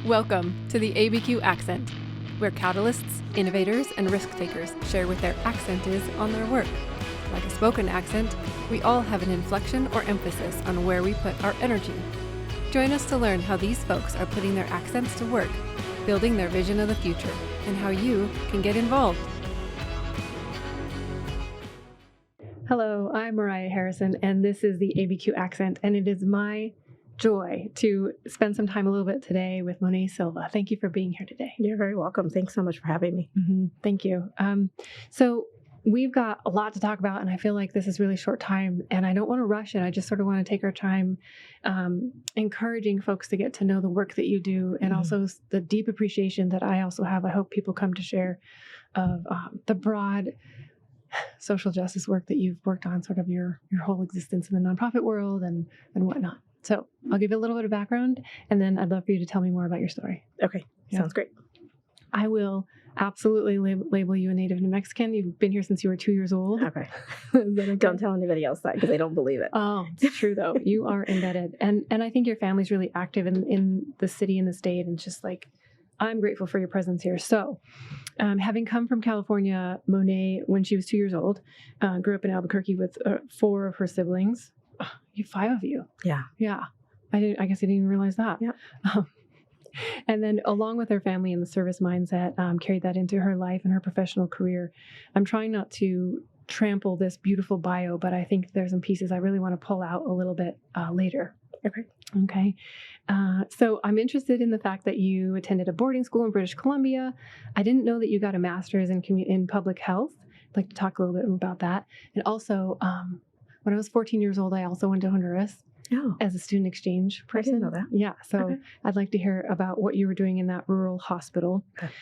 Welcome to the ABQ Accent, where catalysts, innovators, and risk takers share what their accent is on their work. Like a spoken accent, we all have an inflection or emphasis on where we put our energy. Join us to learn how these folks are putting their accents to work, building their vision of the future, and how you can get involved. Hello, I'm Mariah Harrison, and this is the ABQ Accent, and it is my joy to spend some time a little bit today with Monet Silva. Thank you for being here today. You're very welcome. Thanks so much for having me. Thank you. So we've got a lot to talk about, and I feel like this is really short time, and I don't want to rush it. I just sort of want to take our time encouraging folks to get to know the work that you do, and also the deep appreciation that I also have. I hope people come to share of the broad social justice work that you've worked on, sort of your whole existence in the nonprofit world and whatnot. So I'll give you a little bit of background, and then I'd love for you to tell me more about your story. Okay, sounds great. I will absolutely label you a native New Mexican. You've been here since you were 2 years old. Okay. Don't tell anybody else that because they don't believe it. Oh, it's true though. You are embedded. And I think your family's really active in the city and the state, and just like, I'm grateful for your presence here. So having come from California, Monet, when she was 2 years old, grew up in Albuquerque with 4 of her siblings. You 5 of you. Yeah. Yeah. I guess I didn't even realize that. Yeah. And then along with her family and the service mindset, carried that into her life and her professional career. I'm trying not to trample this beautiful bio, but I think there's some pieces I really want to pull out a little bit later. Okay. So I'm interested in the fact that you attended a boarding school in British Columbia. I didn't know that you got a master's in public health. I'd like to talk a little bit about that. And also, when I was 14 years old, I also went to Honduras as a student exchange person. I didn't know that. Yeah. So I'd like to hear about what you were doing in that rural hospital. Okay.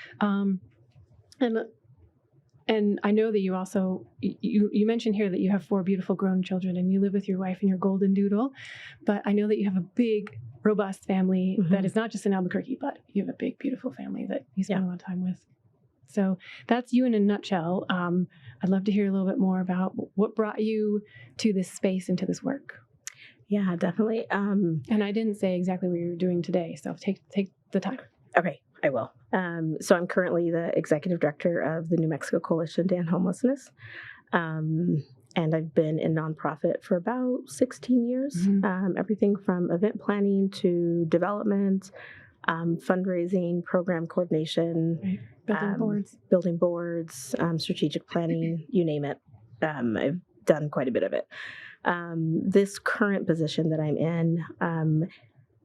And I know that you also, you mentioned here that you have 4 beautiful grown children and you live with your wife and your golden doodle, but I know that you have a big, robust family that is not just in Albuquerque, but you have a big, beautiful family that you spend a lot of time with. So that's you in a nutshell. I'd love to hear a little bit more about what brought you to this space and to this work. Yeah, definitely. And I didn't say exactly what you were doing today, so take the time. Okay, I will. So I'm currently the executive director of the New Mexico Coalition to End Homelessness. And I've been in nonprofit for about 16 years, everything from event planning to development, fundraising, program coordination, building boards, strategic planning, you name it. I've done quite a bit of it. This current position that I'm in,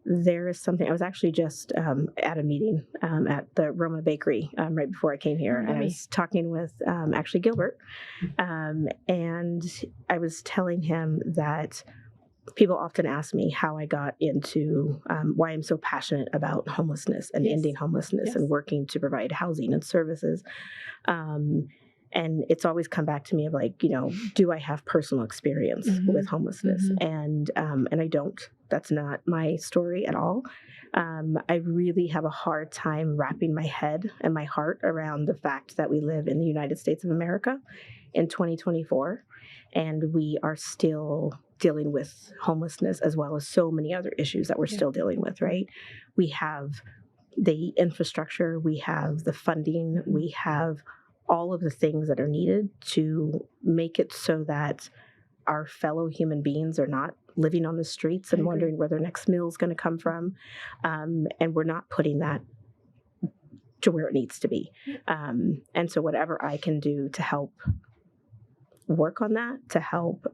there is something, I was actually just at a meeting at the Roma Bakery right before I came here, and I was talking with actually Gilbert, and I was telling him that people often ask me how I got into why I'm so passionate about homelessness and ending homelessness and working to provide housing and services. And it's always come back to me of like, do I have personal experience with homelessness? And I don't. That's not my story at all. I really have a hard time wrapping my head and my heart around the fact that we live in the United States of America in 2024, and we are still dealing with homelessness as well as so many other issues that we're still dealing with, right? We have the infrastructure, we have the funding, we have all of the things that are needed to make it so that our fellow human beings are not living on the streets and wondering where their next meal is going to come from. And we're not putting that to where it needs to be. And so whatever I can do to help work on that, to help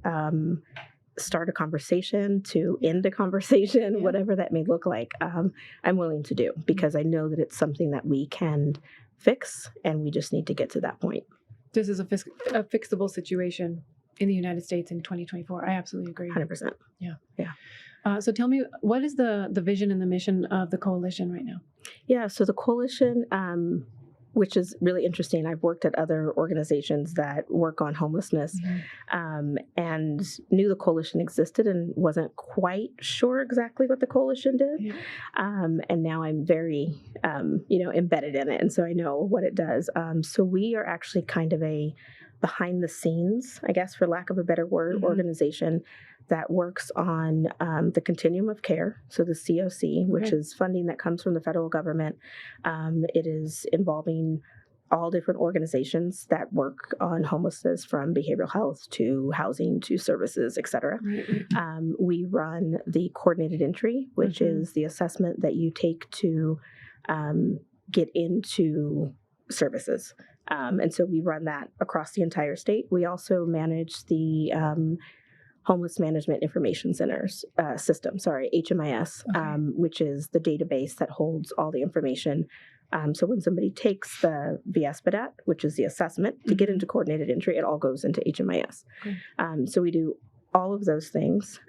start a conversation, to end a conversation, whatever that may look like, I'm willing to do, because I know that it's something that we can fix, and we just need to get to that point. This is a fixable situation in the United States in 2024. I absolutely agree. 100%. Yeah. So tell me, what is the vision and the mission of the coalition right now? Yeah, so the coalition, which is really interesting. I've worked at other organizations that work on homelessness, and knew the coalition existed and wasn't quite sure exactly what the coalition did. And now I'm very, embedded in it, and so I know what it does. So we are actually kind of a behind the scenes, I guess, for lack of a better word, organization that works on the continuum of care, so the COC, which is funding that comes from the federal government. It is involving all different organizations that work on homelessness, from behavioral health to housing to services, et cetera. We run the coordinated entry, which is the assessment that you take to get into services. And so we run that across the entire state. We also manage the Homeless Management Information Centers system, HMIS, which is the database that holds all the information. So when somebody takes the VSPADAT, which is the assessment to get into coordinated entry, it all goes into HMIS. So we do all of those things,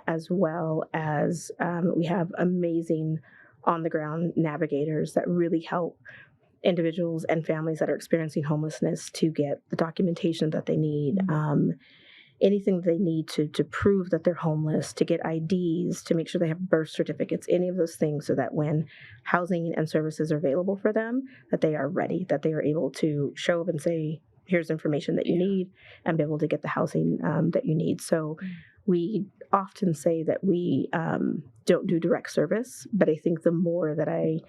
as well as we have amazing on-the-ground navigators that really help individuals and families that are experiencing homelessness to get the documentation that they need, anything they need to prove that they're homeless, to get IDs, to make sure they have birth certificates, any of those things, so that when housing and services are available for them, that they are ready, that they are able to show up and say, here's information that you need, and be able to get the housing that you need. So we often say that we don't do direct service, but I think the more that I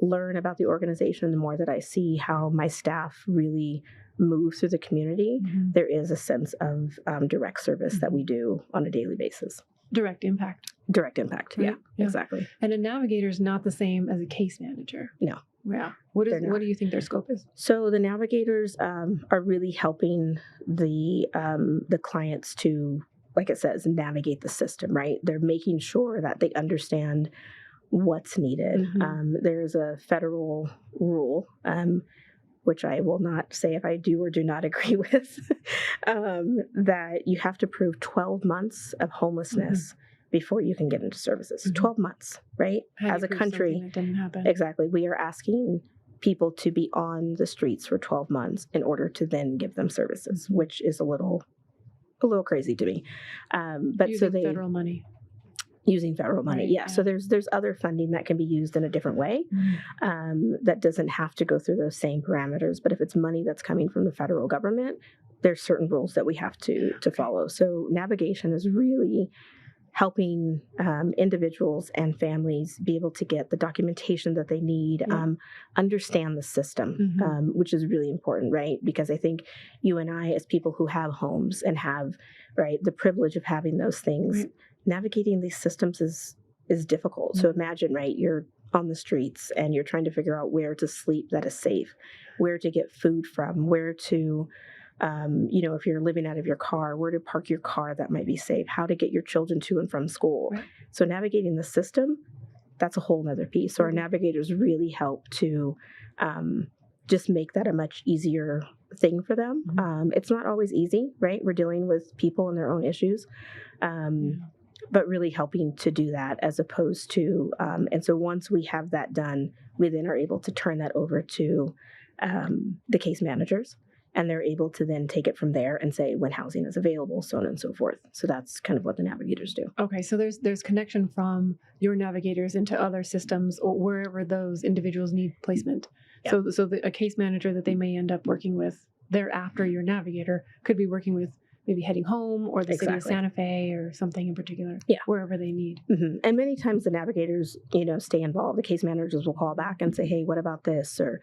learn about the organization, the more that I see how my staff really move through the community, there is a sense of direct service that we do on a daily basis. Direct impact. Direct impact, right? Yeah, exactly. And a navigator is not the same as a case manager. No. Yeah. What do you think their scope is? So the navigators are really helping the clients to, like it says, navigate the system, right? They're making sure that they understand what's needed. There's a federal rule, which I will not say if I do or do not agree with, that you have to prove 12 months of homelessness before you can get into services. 12 months, right? As a country, that didn't happen. Exactly. We are asking people to be on the streets for 12 months in order to then give them services, which is a little crazy to me. But using federal money. Using federal money, right, yeah. So there's other funding that can be used in a different way, that doesn't have to go through those same parameters. But if it's money that's coming from the federal government, there's certain rules that we have to follow. So navigation is really helping individuals and families be able to get the documentation that they need, understand the system, which is really important, right? Because I think you and I, as people who have homes and have, right, the privilege of having those things, navigating these systems is difficult. So imagine, right, you're on the streets and you're trying to figure out where to sleep that is safe, where to get food from, where to, if you're living out of your car, where to park your car that might be safe, how to get your children to and from school. Right. So navigating the system, that's a whole nother piece. So our navigators really help to just make that a much easier thing for them. It's not always easy, right? We're dealing with people and their own issues. But really helping to do that, as opposed to, and so once we have that done, we then are able to turn that over to the case managers, and they're able to then take it from there and say when housing is available, so on and so forth. So that's kind of what the navigators do. Okay, so there's connection from your navigators into other systems or wherever those individuals need placement. Yeah. So a case manager that they may end up working with thereafter your navigator could be working with maybe heading home or the city of Santa Fe or something in particular, wherever they need. And many times the navigators, stay involved. The case managers will call back and say, hey, what about this? Or,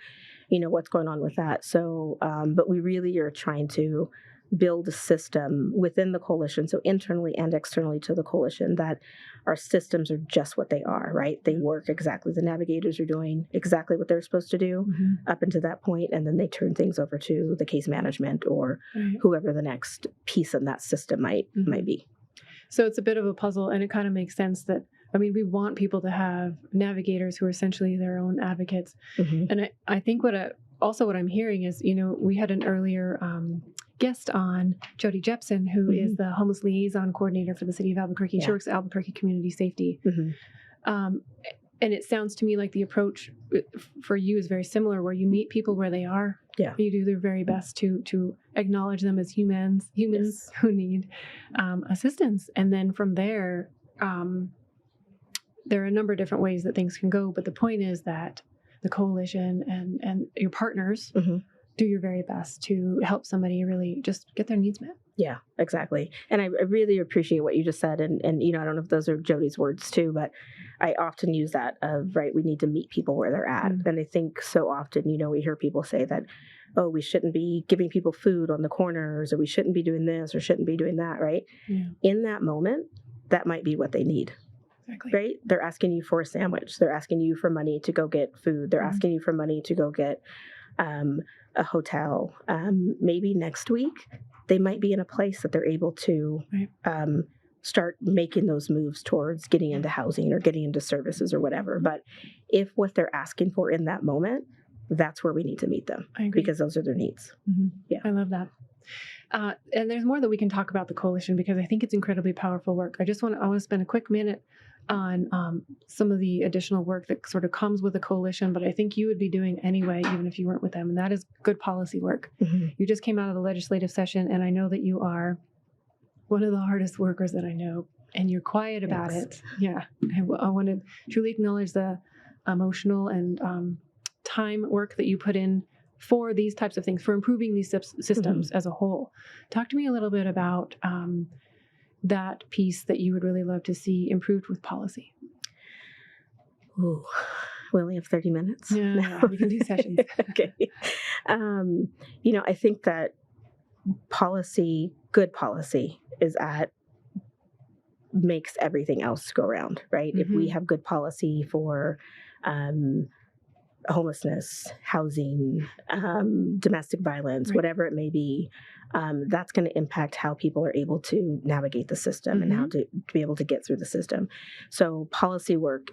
what's going on with that? So, but we really are trying to build a system within the coalition, so internally and externally to the coalition, that our systems are just what they are, right? They work exactly. The navigators are doing exactly what they're supposed to do up until that point, and then they turn things over to the case management or whoever the next piece in that system might be. So it's a bit of a puzzle, and it kind of makes sense that, we want people to have navigators who are essentially their own advocates. And I think what I'm hearing is, we had an earlier guest on, Jody Jepson, who is the homeless liaison coordinator for the city of Albuquerque. She works at Albuquerque Community Safety. And it sounds to me like the approach for you is very similar, where you meet people where they are. Yeah. You do their very best to acknowledge them as humans who need assistance. And then from there, there are a number of different ways that things can go. But the point is that the coalition and your partners do your very best to help somebody really just get their needs met. Yeah, exactly. And I really appreciate what you just said. And I don't know if those are Jody's words too, but I often use that of, right, we need to meet people where they're at. And I think so often, we hear people say that, oh, we shouldn't be giving people food on the corners, or we shouldn't be doing this or shouldn't be doing that, right? Yeah. In that moment, that might be what they need. Exactly. Right? They're asking you for a sandwich. They're asking you for money to go get food. They're asking you for money to go get a hotel. Maybe next week, they might be in a place that they're able to start making those moves towards getting into housing or getting into services or whatever. But if what they're asking for in that moment, that's where we need to meet them, because those are their needs. Yeah, I love that. And there's more that we can talk about the coalition, because I think it's incredibly powerful work. I want to spend a quick minute on some of the additional work that sort of comes with the coalition, but I think you would be doing anyway, even if you weren't with them, and that is good policy work. You just came out of the legislative session, and I know that you are one of the hardest workers that I know, and you're quiet about it. Yeah, I want to truly acknowledge the emotional and time work that you put in for these types of things, for improving these systems as a whole. Talk to me a little bit about that piece that you would really love to see improved with policy. Ooh, we only have 30 minutes. Yeah, we can do sessions. Okay. I think that good policy makes everything else go around, right? If we have good policy for homelessness, housing, domestic violence, whatever it may be, that's going to impact how people are able to navigate the system and how to be able to get through the system. So policy work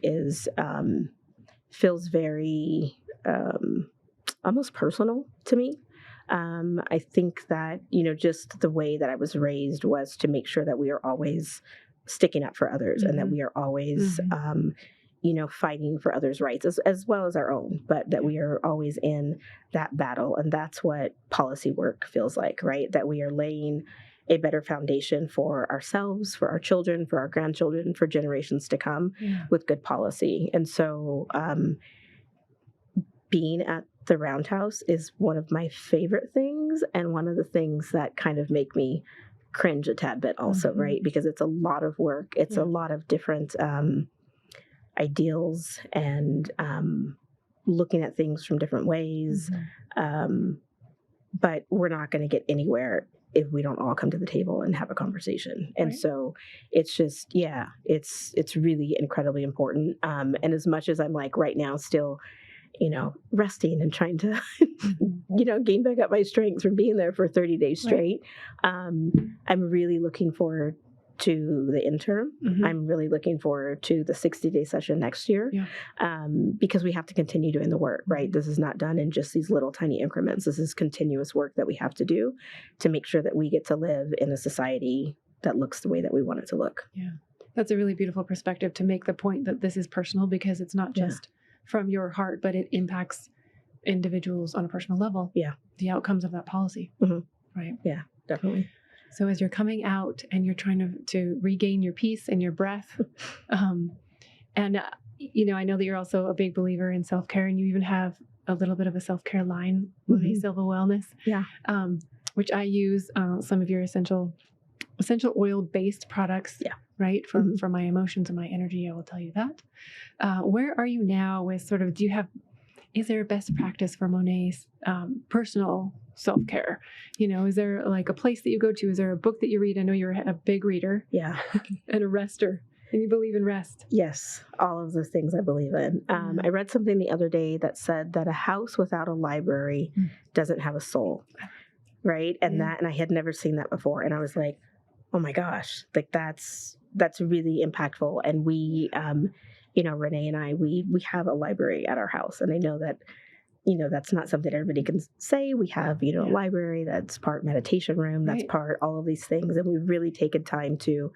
feels very almost personal to me. I think that, just the way that I was raised was to make sure that we are always sticking up for others and that we are always fighting for others' rights as well as our own, but that we are always in that battle. And that's what policy work feels like, right? That we are laying a better foundation for ourselves, for our children, for our grandchildren, for generations to come with good policy. And so being at the Roundhouse is one of my favorite things, and one of the things that kind of make me cringe a tad bit also, right? Because it's a lot of work. It's a lot of different ideals and looking at things from different ways. But we're not going to get anywhere if we don't all come to the table and have a conversation. And so it's just, it's really incredibly important. And as much as I'm like right now still, resting and trying to, gain back up my strength from being there for 30 days straight, I'm really looking forward to the interim. I'm really looking forward to the 60-day session next year, because we have to continue doing the work, right? This is not done in just these little tiny increments. This is continuous work that we have to do to make sure that we get to live in a society that looks the way that we want it to look. Yeah, that's a really beautiful perspective to make the point that this is personal, because it's not just from your heart, but it impacts individuals on a personal level. Yeah, the outcomes of that policy. Right. Yeah, definitely. So as you're coming out and you're trying to regain your peace and your breath, and I know that you're also a big believer in self-care, and you even have a little bit of a self-care line, Monet Silva Wellness, which I use some of your essential oil-based products, right, from my emotions and my energy. I will tell you that. Where are you now with sort of, is there a best practice for Monet's personal self-care? Is there like a place that you go to? Is there a book that you read? I know you're a big reader. Yeah. And a rester. And you believe in rest. Yes. All of the things I believe in. I read something the other day that said that a house without a library doesn't have a soul. Right. And and I had never seen that before. And I was like, oh my gosh, like that's really impactful. And we, Renee and I, we have a library at our house, and I know that, that's not something everybody can say. We have, a library that's part meditation room, that's part all of these things. And we've really taken time to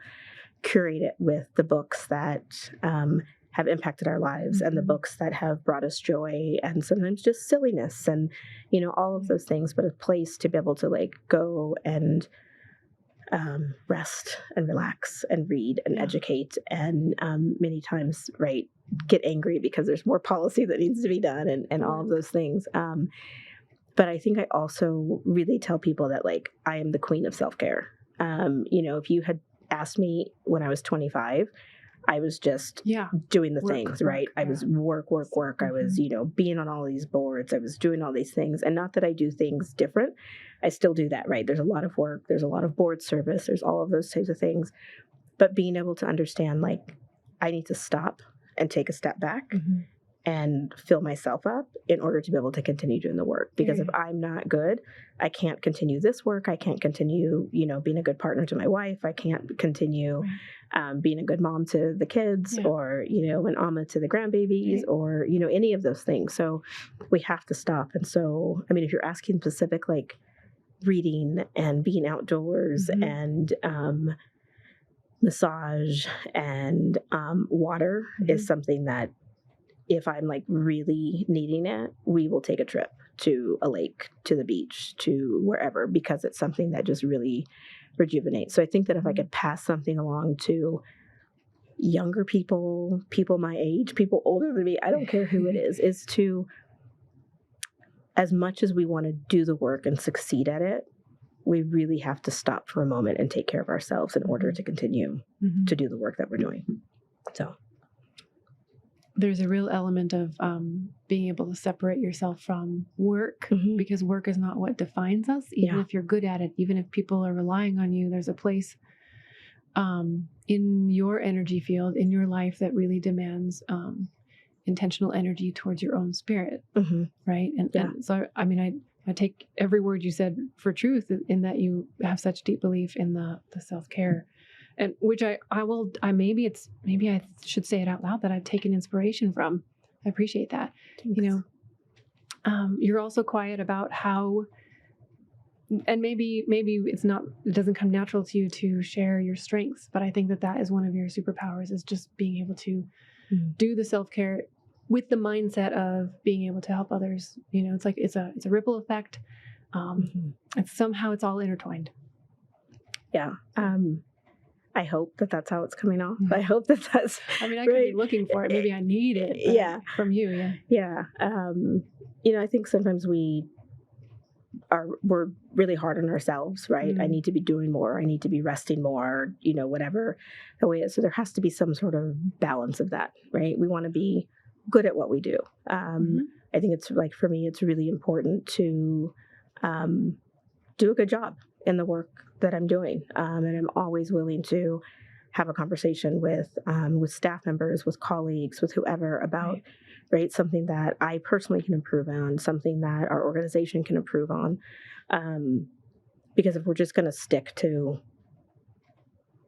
curate it with the books that have impacted our lives and the books that have brought us joy and sometimes just silliness and, all of those things, but a place to be able to like go and rest and relax and read and educate and many times, get angry because there's more policy that needs to be done and all of those things. But I think I also really tell people that, like, I am the queen of self-care. If you had asked me when I was 25, I was just doing the things, right? I was work. I was, being on all these boards. I was doing all these things. And not that I do things different. I still do that, right? There's a lot of work. There's a lot of board service. There's all of those types of things. But being able to understand, like, I need to stop and take a step back and fill myself up in order to be able to continue doing the work. Because if I'm not good, I can't continue this work. I can't continue, being a good partner to my wife. I can't continue being a good mom to the kids or, an ama to the grandbabies or, any of those things. So we have to stop. And so, I mean, if you're asking specific, like reading and being outdoors and massage and water is something that, if I'm like really needing it, we will take a trip to a lake, to the beach, to wherever, because it's something that just really rejuvenates. So I think that if I could pass something along to younger people, people my age, people older than me, I don't care who it is to, as much as we want to do the work and succeed at it, we really have to stop for a moment and take care of ourselves in order to continue to do the work that we're doing. So there's a real element of being able to separate yourself from work because work is not what defines us. Even if you're good at it, even if people are relying on you, there's a place in your energy field, in your life, that really demands intentional energy towards your own spirit. Right. And so, I mean, I take every word you said for truth in that you have such deep belief in the self-care. And which I maybe I should say it out loud that I've taken inspiration from. I appreciate that. Thanks. You're also quiet about how, and maybe it doesn't come natural to you to share your strengths, but I think that is one of your superpowers, is just being able to do the self-care with the mindset of being able to help others. It's like it's a ripple effect. It's all intertwined. Yeah. I hope that that's how it's coming off. I hope that that's. I mean, I could be looking for it. Maybe I need it. From you. Yeah. I think sometimes we're really hard on ourselves, right? I need to be doing more. I need to be resting more. Whatever the way is. So there has to be some sort of balance of that, right? We want to be good at what we do. I think it's like, for me, it's really important to do a good job in the work that I'm doing. And I'm always willing to have a conversation with staff members, with colleagues, with whoever about, right, something that I personally can improve on, something that our organization can improve on. Because if we're just going to stick to,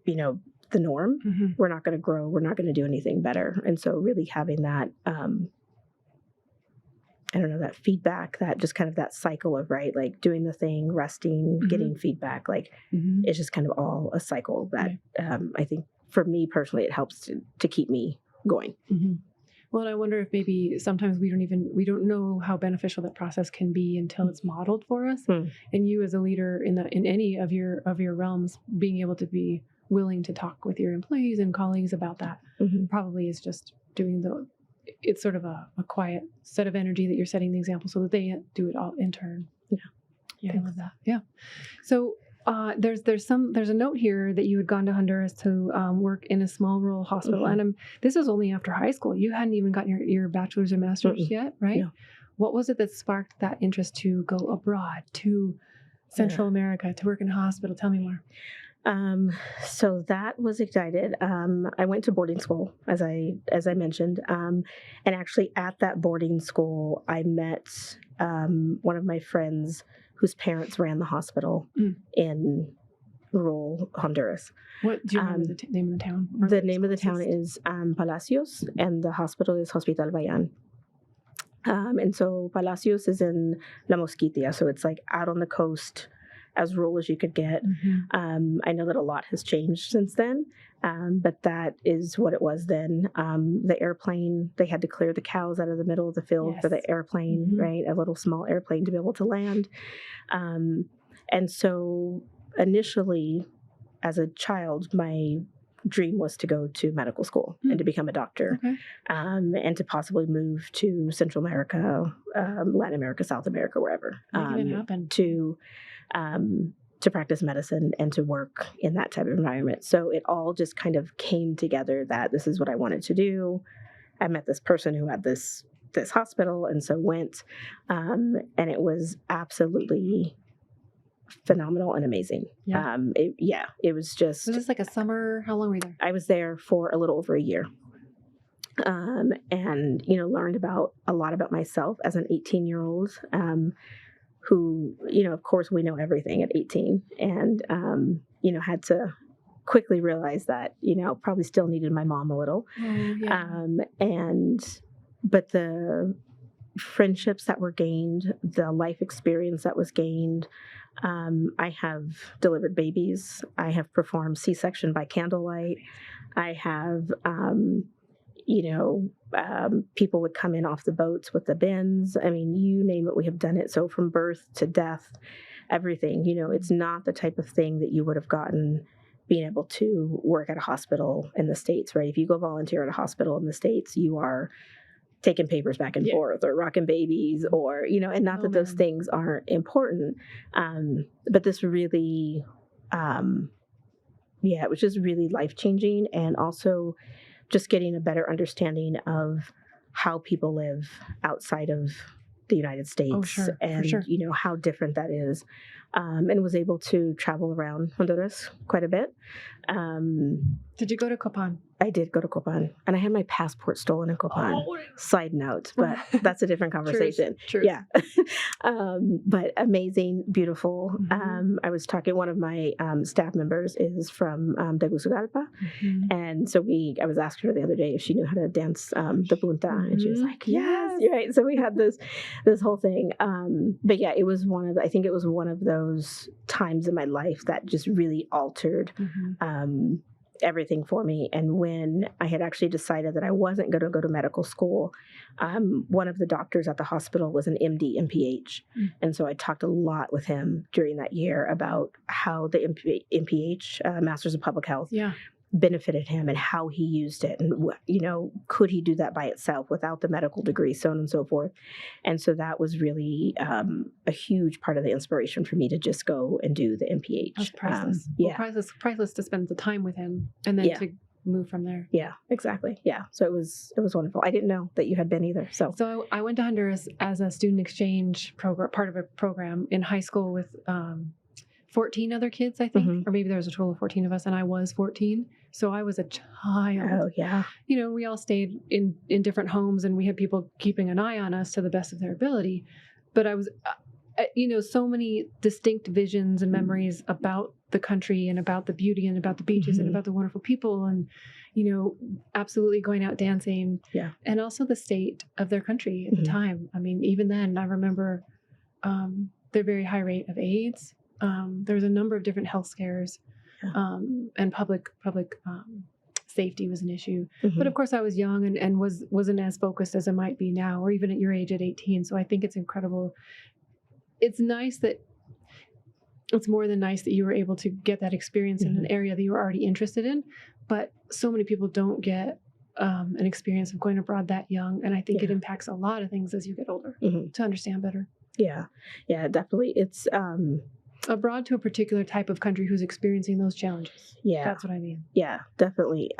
the norm, we're not going to grow. We're not going to do anything better. And so really having that, that feedback, that just kind of that cycle of, right, like doing the thing, resting, getting feedback, like it's just kind of all a cycle that I think for me personally, it helps to keep me going. Well, and I wonder if maybe sometimes we don't know how beneficial that process can be until it's modeled for us. And you as a leader in any of your realms, being able to be willing to talk with your employees and colleagues about that probably is just doing it's sort of a quiet set of energy that you're setting the example so that they do it all in turn. Yeah, I love that. Yeah. So there's a note here that you had gone to Honduras to work in a small rural hospital, and this was only after high school. You hadn't even gotten your bachelor's or master's yet, right? No. What was it that sparked that interest to go abroad to Central America to work in a hospital? Tell me more. So that was excited. I went to boarding school, as I mentioned, and actually at that boarding school, I met one of my friends whose parents ran the hospital in rural Honduras. What do you remember the name of the town? The name of the town is Palacios, and the hospital is Hospital Bayan. And so Palacios is in La Mosquitia, so it's like out on the coast, as rural as you could get. I know that a lot has changed since then, but that is what it was then. The airplane, they had to clear the cows out of the middle of the field for the airplane, right? A little small airplane to be able to land. And so initially, as a child, my dream was to go to medical school and to become a doctor, Okay. and to possibly move to Central America, Latin America, South America, wherever, Making it happen. to practice medicine and to work in that type of environment. So it all just kind of came together that this is what I wanted to do. I met this person who had this hospital, and so went, and it was absolutely phenomenal and amazing. Yeah. It was just. Was this like a summer? How long were you there? I was there for a little over a year. And learned a lot about myself as an 18-year-old, who, of course, we know everything at 18, and had to quickly realize that probably still needed my mom a little. Oh, yeah. But the friendships that were gained, the life experience that was gained. I have delivered babies. I have performed C-section by candlelight. I have, people would come in off the boats with the bins. I mean, you name it, we have done it. So from birth to death, everything, it's not the type of thing that you would have gotten being able to work at a hospital in the States, right? If you go volunteer at a hospital in the States, you are taking papers back and forth or rocking babies or, and not that those things aren't important. But this really, it was just really life-changing, and also just getting a better understanding of how people live outside of the United States. Oh, sure. And, For sure. How different that is. And was able to travel around Honduras quite a bit. Did you go to Copan? I did go to Copan, and I had my passport stolen in Copan. Oh. Side note, but that's a different conversation. True. Yeah. But amazing, beautiful. Mm-hmm. I was talking, one of my staff members is from Tegucigalpa. Mm-hmm. And so I was asking her the other day if she knew how to dance the punta, and she was like, yes, Yes. right. So we had this whole thing. But yeah, it was I think it was one of those times in my life that just really altered everything for me. And when I had actually decided that I wasn't going to go to medical school, one of the doctors at the hospital was an MD, MPH. And so I talked a lot with him during that year about how the MPH, Masters of Public Health, benefited him and how he used it. And, could he do that by itself without the medical degree, so on and so forth. And so that was really a huge part of the inspiration for me to just go and do the MPH. That's priceless. Priceless to spend the time with him and then to move from there. Yeah, exactly. Yeah. So it was wonderful. I didn't know that you had been either. So I went to Honduras as a student exchange program, part of a program in high school with 14 other kids, I think, or maybe there was a total of 14 of us, and I was 14. So I was a child. Oh, yeah. We all stayed in different homes, and we had people keeping an eye on us to the best of their ability. But I was, so many distinct visions and memories about the country and about the beauty and about the beaches and about the wonderful people and, absolutely going out dancing. Yeah. And also the state of their country at the time. I mean, even then, I remember their very high rate of AIDS. There was a number of different health scares, and public safety was an issue. But of course, I was young and wasn't as focused as I might be now, or even at your age at 18. So I think it's incredible. It's nice that it's more than nice that you were able to get that experience in an area that you were already interested in. But so many people don't get an experience of going abroad that young, and I think it impacts a lot of things as you get older to understand better. Yeah, definitely. It's abroad to a particular type of country who's experiencing those challenges. Yeah. That's what I mean. Yeah, definitely.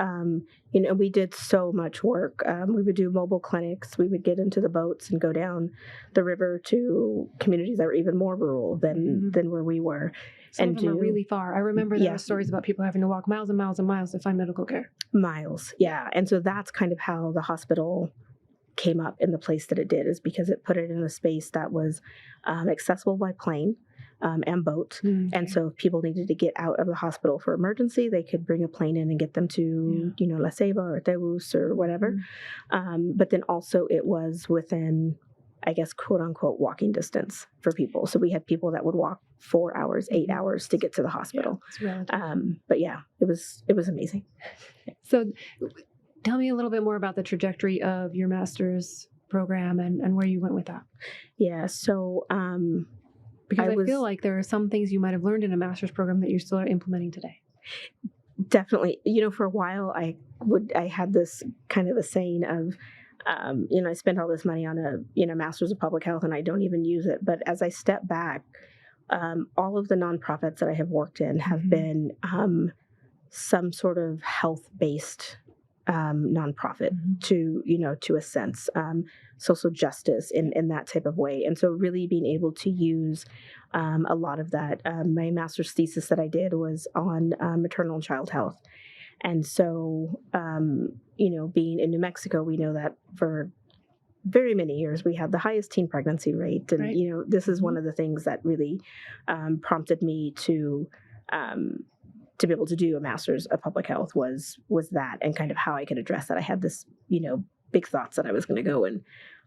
We did so much work. We would do mobile clinics. We would get into the boats and go down the river to communities that were even more rural than where we were. Some of them are really far. I remember there were stories about people having to walk miles and miles and miles to find medical care. Miles, yeah. And so that's kind of how the hospital came up in the place that it did, is because it put it in a space that was accessible by plane. And boat. And so if people needed to get out of the hospital for emergency, they could bring a plane in and get them to, La Ceiba or Tegus or whatever. But then also it was within, I guess, quote unquote, walking distance for people. So we had people that would walk 4 hours, 8 hours to get to the hospital. But yeah, it was amazing. So tell me a little bit more about the trajectory of your master's program and where you went with that. Yeah. So, because I feel like there are some things you might have learned in a master's program that you still are implementing today. Definitely. For a while, I had this kind of a saying of, I spent all this money on a master's of public health and I don't even use it. But as I step back, all of the nonprofits that I have worked in have been some sort of health-based nonprofit to a sense, social justice in that type of way. And so really being able to use a lot of that. My master's thesis that I did was on maternal and child health. And so, being in New Mexico, we know that for very many years we had the highest teen pregnancy rate. And, Right. This is one of the things that really prompted me to be able to do a master's of public health was that, and kind of how I could address that. I had this, big thoughts that I was going to go, and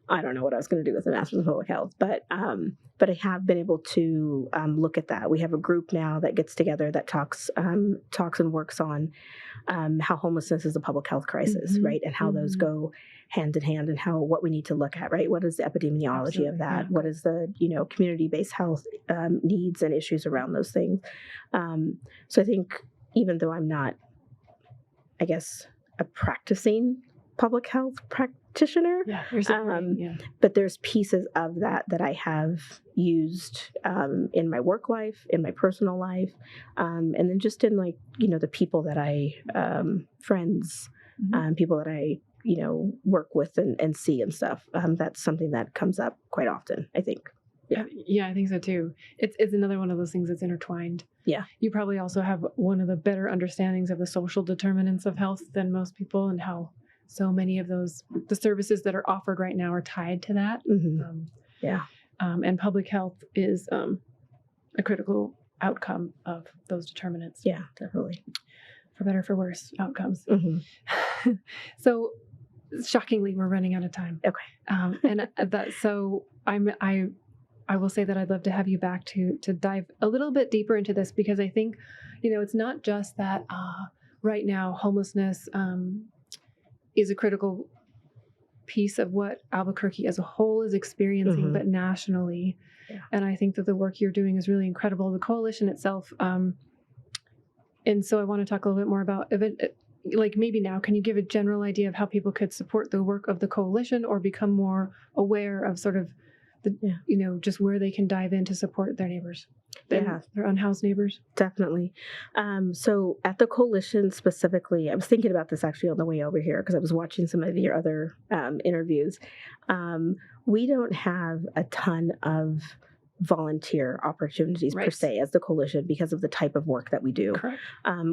I don't know what I was going to do with the master's of public health, but I have been able to look at that. We have a group now that gets together that talks and works on how homelessness is a public health crisis, right? And how those go hand in hand, and what we need to look at, right? What is the epidemiology of that? Yeah. What is the, community-based health needs and issues around those things? So I think even though I'm not, I guess, a practicing public health practitioner, but there's pieces of that I have used in my work life, in my personal life, and then just in the people that I, friends, people that I, work with and see and stuff. That's something that comes up quite often, I think. Yeah, I think so too. It's another one of those things that's intertwined. Yeah. You probably also have one of the better understandings of the social determinants of health than most people, and how so many of the services that are offered right now are tied to that. And public health is a critical outcome of those determinants. Yeah, definitely. For better, for worse outcomes. So shockingly, we're running out of time. Okay. So I will say that I'd love to have you back to dive a little bit deeper into this, because I think, it's not just that right now homelessness is a critical piece of what Albuquerque as a whole is experiencing, but nationally. Yeah. And I think that the work you're doing is really incredible. The coalition itself, and so I want to talk a little bit more about it. Like maybe now, can you give a general idea of how people could support the work of the coalition, or become more aware of sort of the, just where they can dive in to support their neighbors, their unhoused neighbors? Definitely. So at the coalition specifically, I was thinking about this actually on the way over here, because I was watching some of your other interviews. We don't have a ton of volunteer opportunities per se as the coalition, because of the type of work that we do. Correct.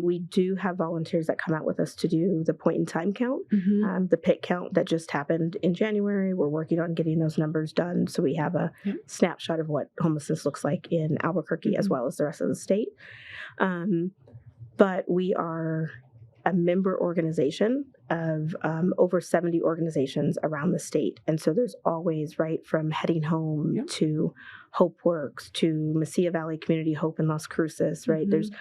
We do have volunteers that come out with us to do the point in time count, the pit count that just happened in January. We're working on getting those numbers done, so we have a snapshot of what homelessness looks like in Albuquerque as well as the rest of the state. But we are a member organization of over 70 organizations around the state. And so there's always, from Heading Home to Hope Works to Mesilla Valley Community Hope in Las Cruces, There's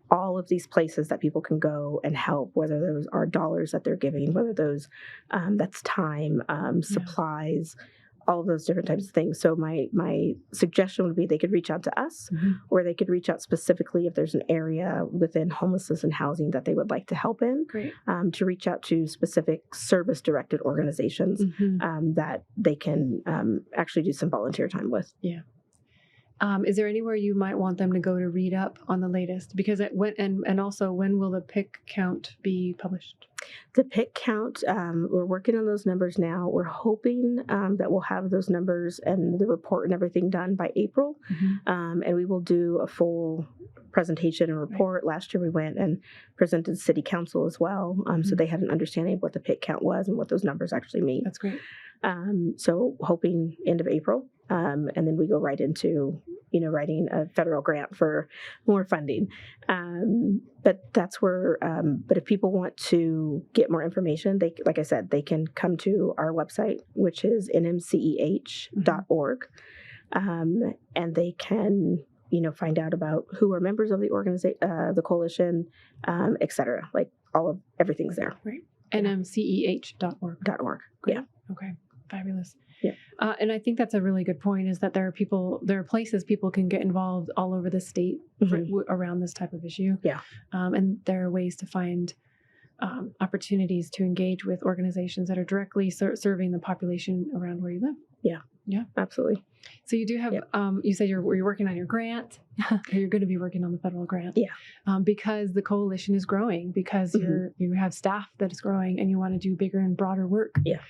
all of these places that people can go and help, whether those are dollars that they're giving, whether those that's time, supplies, all of those different types of things. So my suggestion would be they could reach out to us, or they could reach out specifically if there's an area within homelessness and housing that they would like to help in. Great. To reach out to specific service-directed organizations that they can actually do some volunteer time with. Yeah. Is there anywhere you might want them to go to read up on the latest? Because and also, when will the PIC count be published? The PIC count, we're working on those numbers now. We're hoping that we'll have those numbers and the report and everything done by April. And we will do a full presentation and report. Last year we went and presented to City Council as well. So they had an understanding of what the PIC count was and what those numbers actually mean. That's great. So hoping end of April. And then we go right into, writing a federal grant for more funding. But that's where, but if people want to get more information, like I said, they can come to our website, which is nmceh.org. And they can, find out about who are members of the organization, the coalition, et cetera. Like everything's there. Right. nmceh.org. .org. Great. Yeah. Okay. Fabulous. Yeah. And I think that's a really good point, is that there are places people can get involved all over the state around this type of issue. Yeah. And there are ways to find opportunities to engage with organizations that are directly serving the population around where you live. Yeah. Yeah. Absolutely. So you do have, you said you're working on your grant, or you're going to be working on the federal grant. Yeah. Because the coalition is growing, because you have staff that is growing, and you want to do bigger and broader work. Yeah.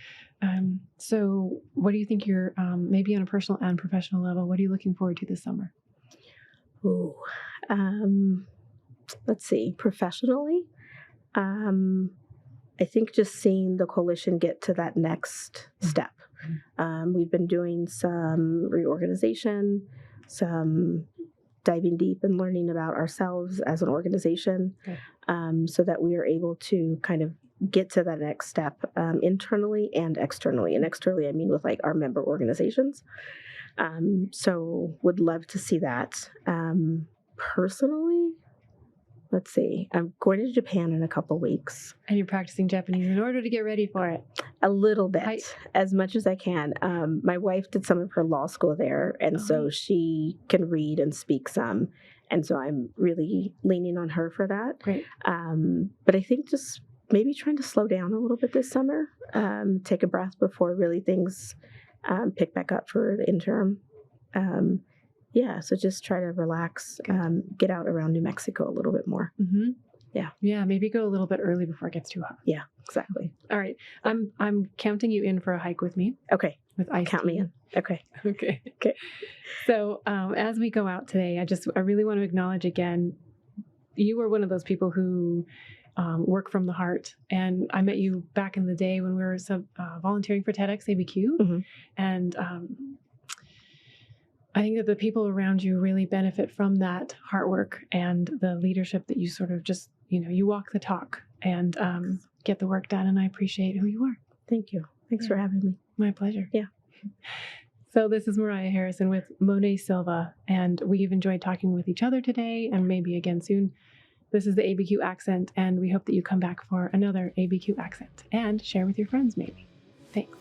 So what do you think you're, maybe on a personal and professional level, what are you looking forward to this summer? Ooh, let's see, professionally, I think just seeing the coalition get to that next step. We've been doing some reorganization, some diving deep and learning about ourselves as an organization, so that we are able to kind of get to that next step, internally and externally. And externally, I mean with like our member organizations. So would love to see that. Personally, let's see, I'm going to Japan in a couple weeks. And you're practicing Japanese in order to get ready for it? A little bit, as much as I can. My wife did some of her law school there, and so she can read and speak some. And so I'm really leaning on her for that. Great. But I think just maybe trying to slow down a little bit this summer, take a breath before really things pick back up for the interim. So just try to relax, get out around New Mexico a little bit more. Mm-hmm. Yeah. Yeah, maybe go a little bit early before it gets too hot. Yeah, exactly. All right. I'm counting you in for a hike with me. Okay. With ice. Count me in. Okay. Okay. Okay. So as we go out today, I really want to acknowledge again, you were one of those people who work from the heart. And I met you back in the day when we were volunteering for TEDx ABQ. And I think that the people around you really benefit from that heart work and the leadership that you sort of just, you walk the talk and get the work done. And I appreciate who you are. Thank you. Thanks for having me. My pleasure. Yeah. So this is Mariah Harrison with Monet Silva, and we've enjoyed talking with each other today and maybe again soon. This is the ABQ Accent, and we hope that you come back for another ABQ Accent and share with your friends maybe. Thanks.